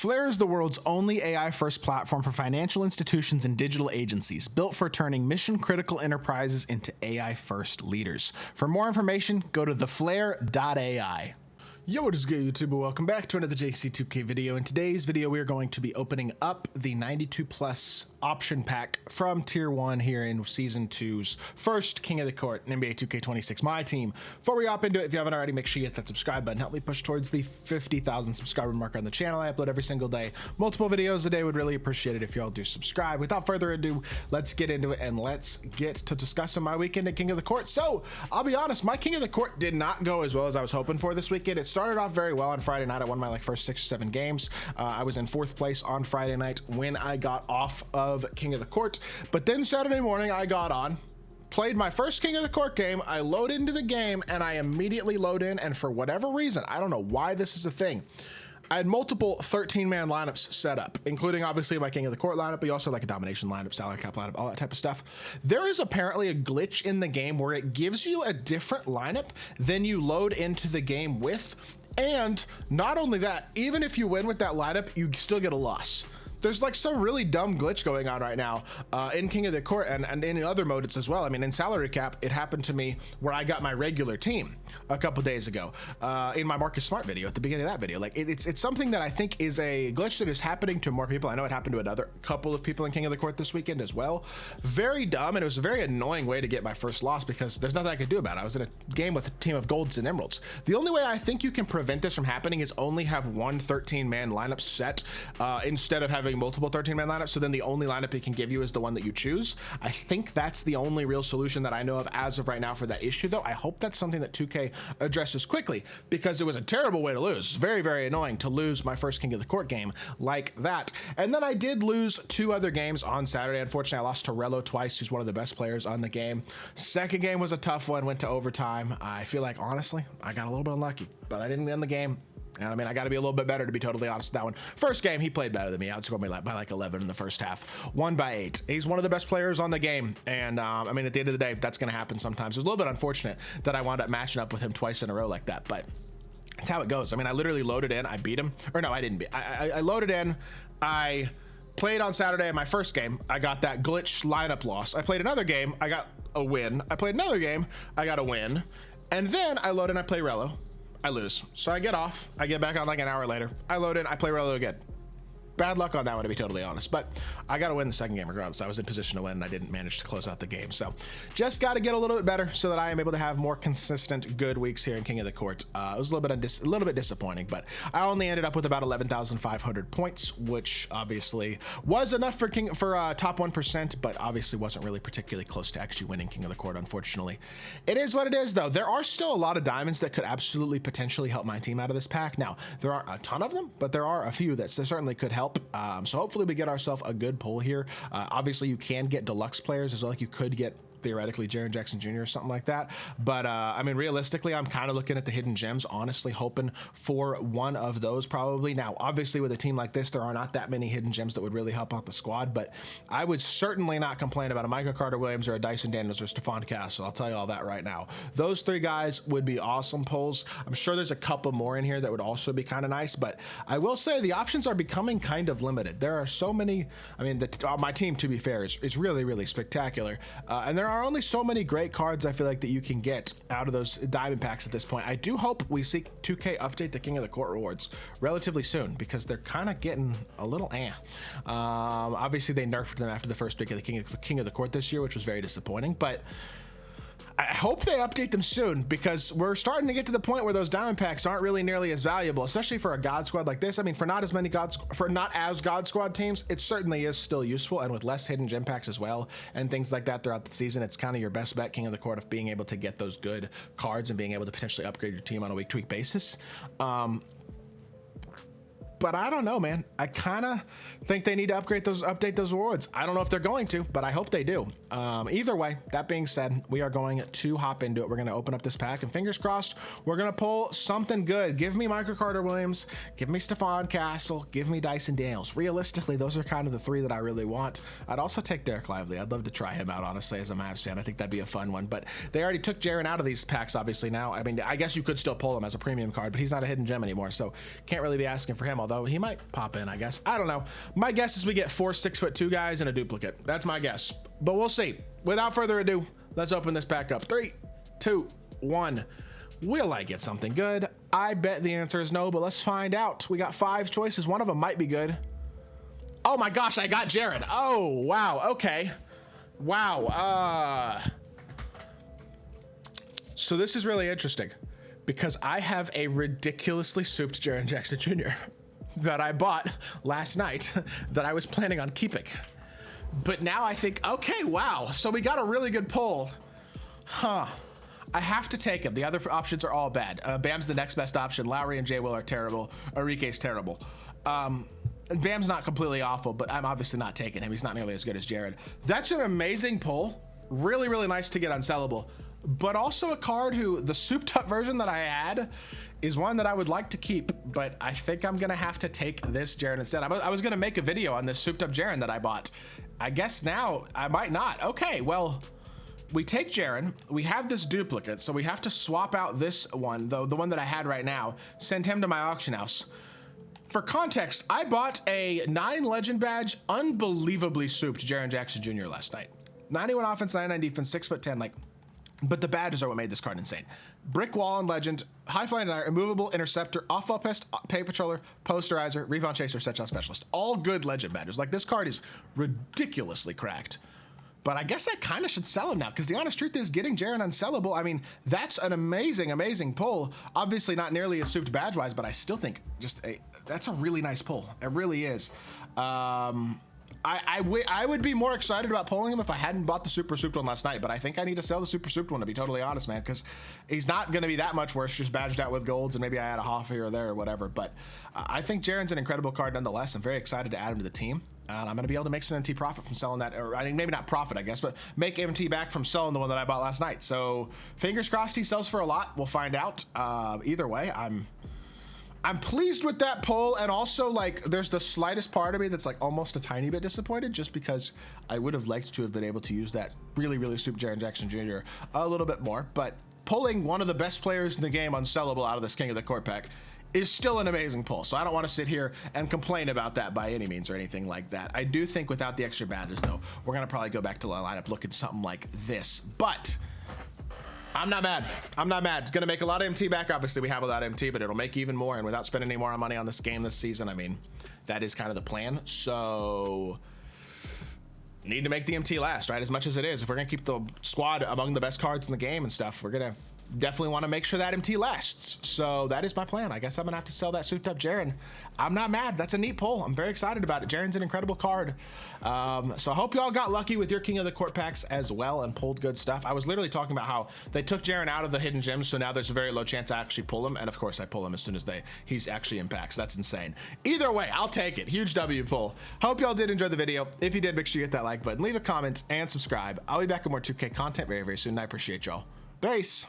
Flare is the world's only AI-first platform for financial institutions and digital agencies, built for turning mission-critical enterprises into AI-first leaders. For more information, go to theflare.ai. Yo, what is good, YouTube? Welcome back to another JC2K video. In today's video, we are going to be opening up the 92 plus option pack from Tier 1 here in Season 2's first King of the Court in NBA 2K26, my team. Before we hop into it, if you haven't already, make sure you hit that subscribe button. Help me push towards the 50,000 subscriber mark on the channel. I upload every single day, multiple videos a day. Would really appreciate it if y'all do subscribe. Without further ado, let's get into it and let's get to discussing my weekend at King of the Court. So, I'll be honest, my King of the Court did not go as well as I was hoping for this weekend. It started off very well on Friday night. I won my first 6 or 7 games. I was in 4th place on Friday night when I got off of King of the Court. But then Saturday morning I got on, played my first King of the Court game. I load into the game and I immediately load in, and for whatever reason, I don't know why this is a thing, I had multiple 13-man lineups set up, including obviously my King of the Court lineup, but you also like a domination lineup, salary cap lineup, all that type of stuff. There is apparently a glitch in the game where it gives you a different lineup than you load into the game with. And not only that, even if you win with that lineup, you still get a loss. There's like some really dumb glitch going on right now in King of the Court and in other modes as well. I mean, in salary cap, it happened to me where I got my regular team a couple days ago in my Marcus Smart video at the beginning of that video. Like it's something that I think is a glitch that is happening to more people. I know it happened to another couple of people in King of the Court this weekend as well. Very dumb, and it was a very annoying way to get my first loss because there's nothing I could do about it. I was in a game with a team of golds and emeralds. The only way I think you can prevent this from happening is only have one 13-man lineup set instead of having multiple 13-man lineups, so then the only lineup it can give you is the one that you choose. I think that's the only real solution that I know of as of right now for that issue, though. I hope that's something that 2K addresses quickly, because it was a terrible way to lose. Very, very annoying to lose my first King of the Court game like that. And then I did lose 2 other games on Saturday. Unfortunately, I lost to Rello twice, who's one of the best players on the game. Second game was a tough one, went to overtime. I feel like, honestly, I got a little bit unlucky, but I didn't win the game. And I mean, I got to be a little bit better, to be totally honest with that one. First game, he played better than me. Outscored me by like 11 in the first half. Won by 8. He's one of the best players on the game. And I mean, at the end of the day, that's going to happen sometimes. It was a little bit unfortunate that I wound up matching up with him twice in a row like that, but that's how it goes. I mean, I literally loaded in, I beat him. Or no, I didn't beat. I loaded in, I played on Saturday in my first game. I got that glitch lineup loss. I played another game, I got a win. I played another game, I got a win. And then I load in, I play Rello. I lose. So I get off, I get back on like an hour later. I load in, I play Rello again. Bad luck on that one, to be totally honest, but I got to win the second game regardless. I was in position to win and I didn't manage to close out the game. So just got to get a little bit better so that I am able to have more consistent good weeks here in King of the Court. It was a little bit disappointing, but I only ended up with about 11,500 points, which obviously was enough for top 1%, but obviously wasn't really particularly close to actually winning King of the Court, unfortunately. It is what it is, though. There are still a lot of diamonds that could absolutely potentially help my team out of this pack. Now, there aren't a ton of them, but there are a few that certainly could help. So hopefully we get ourselves a good pull here. Obviously you can get deluxe players as well. Like you could get theoretically Jaren Jackson Jr. or something like that, but I mean, realistically, I'm kind of looking at the hidden gems, honestly hoping for one of those probably. Now obviously with a team like this, there are not that many hidden gems that would really help out the squad, but I would certainly not complain about a Michael Carter-Williams or a Dyson Daniels or Stephon Castle. I'll tell you all that right now. Those 3 guys would be awesome pulls. I'm sure there's a couple more in here that would also be kind of nice, but I will say the options are becoming kind of limited. There are so many. I mean, my team, to be fair, is really, really spectacular, and there are only so many great cards I feel like that you can get out of those diamond packs at this point. I do hope we see 2K update the King of the Court rewards relatively soon, because they're kind of getting a little obviously they nerfed them after the first week of the King of the Court this year, which was very disappointing, but I hope they update them soon, because we're starting to get to the point where those diamond packs aren't really nearly as valuable, especially for a God Squad like this. I mean, for not as God Squad teams, it certainly is still useful, and with less hidden gem packs as well and things like that throughout the season, it's kind of your best bet, King of the Court, of being able to get those good cards and being able to potentially upgrade your team on a week-to-week basis. But I don't know, man. I kind of think they need to update those rewards. I don't know if they're going to, but I hope they do. Either way, that being said, we are going to hop into it. We're going to open up this pack, and fingers crossed, we're going to pull something good. Give me Michael Carter-Williams, give me Stephon Castle, give me Dyson Daniels. Realistically, those are kind of the 3 that I really want. I'd also take Derek Lively. I'd love to try him out, honestly, as a Mavs fan. I think that'd be a fun one, but they already took Jaren out of these packs, obviously, now. I mean, I guess you could still pull him as a premium card, but he's not a hidden gem anymore, so can't really be asking for him, although although he might pop in, I guess. I don't know. My guess is we get 4 6'2" guys and a duplicate. That's my guess, but we'll see. Without further ado, let's open this pack up. 3, 2, 1. Will I get something good? I bet the answer is no, but let's find out. We got 5 choices. One of them might be good. Oh my gosh, I got Jared. Oh, wow. Okay. Wow. So this is really interesting because I have a ridiculously souped Jaren Jackson Jr. that I bought last night that I was planning on keeping. But now I think, okay, wow. So we got a really good pull. Huh. I have to take him. The other options are all bad. Bam's the next best option. Lowry and J. Will are terrible. Enrique's terrible. Bam's not completely awful, but I'm obviously not taking him. He's not nearly as good as Jared. That's an amazing pull. Really, really nice to get unsellable. But also a card who the souped up version that I had is one that I would like to keep, but I think I'm gonna have to take this Jaren instead. I was gonna make a video on this souped up Jaren that I bought. I guess now I might not. Okay, well, we take Jaren, we have this duplicate, so we have to swap out this one, the one that I had right now, send him to my auction house. For context, I bought a 9 legend badge, unbelievably souped Jaren Jackson Jr. last night. 91 offense, 99 defense, 6'10", like, but the badges are what made this card insane. Brick wall and legend, high flying denier, immovable interceptor, off-ball pest, pay patroller, posterizer, rebound chaser, set shot specialist. All good legend badges. Like, this card is ridiculously cracked. But I guess I kind of should sell him now, because the honest truth is getting Jaren unsellable, I mean, that's an amazing, amazing pull. Obviously not nearly as souped badge-wise, but I still think that's a really nice pull. It really is. I would be more excited about pulling him if I hadn't bought the super souped one last night, but I think I need to sell the super souped one, to be totally honest, man, because he's not going to be that much worse just badged out with golds, and maybe I add a Hoff here or there or whatever. But I think Jaren's an incredible card nonetheless. I'm very excited to add him to the team. And I'm going to be able to make some MT profit from selling that, or I mean, maybe not profit, I guess, but make MT back from selling the one that I bought last night. So fingers crossed he sells for a lot. We'll find out. Either way, I'm pleased with that pull, and also, like, there's the slightest part of me that's like almost a tiny bit disappointed, just because I would have liked to have been able to use that really, really souped Jaren Jackson Jr. a little bit more. But pulling one of the best players in the game unsellable out of this King of the Court pack is still an amazing pull. So I don't want to sit here and complain about that by any means or anything like that. I do think without the extra badges, though, we're gonna probably go back to the lineup looking something like this. But I'm not mad. I'm not mad. It's gonna make a lot of MT back. Obviously, we have a lot of MT, but it'll make even more. And without spending any more money on this game this season, I mean, that is kind of the plan. So need to make the MT last, right? As much as it is. If we're gonna keep the squad among the best cards in the game and stuff, we're gonna definitely want to make sure that MT lasts. So that is my plan. I guess I'm gonna have to sell that souped up Jaren. I'm not mad. That's a neat pull. I'm very excited about it. Jaren's an incredible card. So I hope y'all got lucky with your King of the Court packs as well and pulled good stuff. I was literally talking about how they took Jaren out of the hidden gems, so now there's a very low chance I actually pull him. And of course I pull him as soon as he's actually in packs. That's insane. Either way, I'll take it. Huge W pull. Hope y'all did enjoy the video. If you did, make sure you hit that like button, leave a comment, and subscribe. I'll be back with more 2K content very, very soon. I appreciate y'all. Base.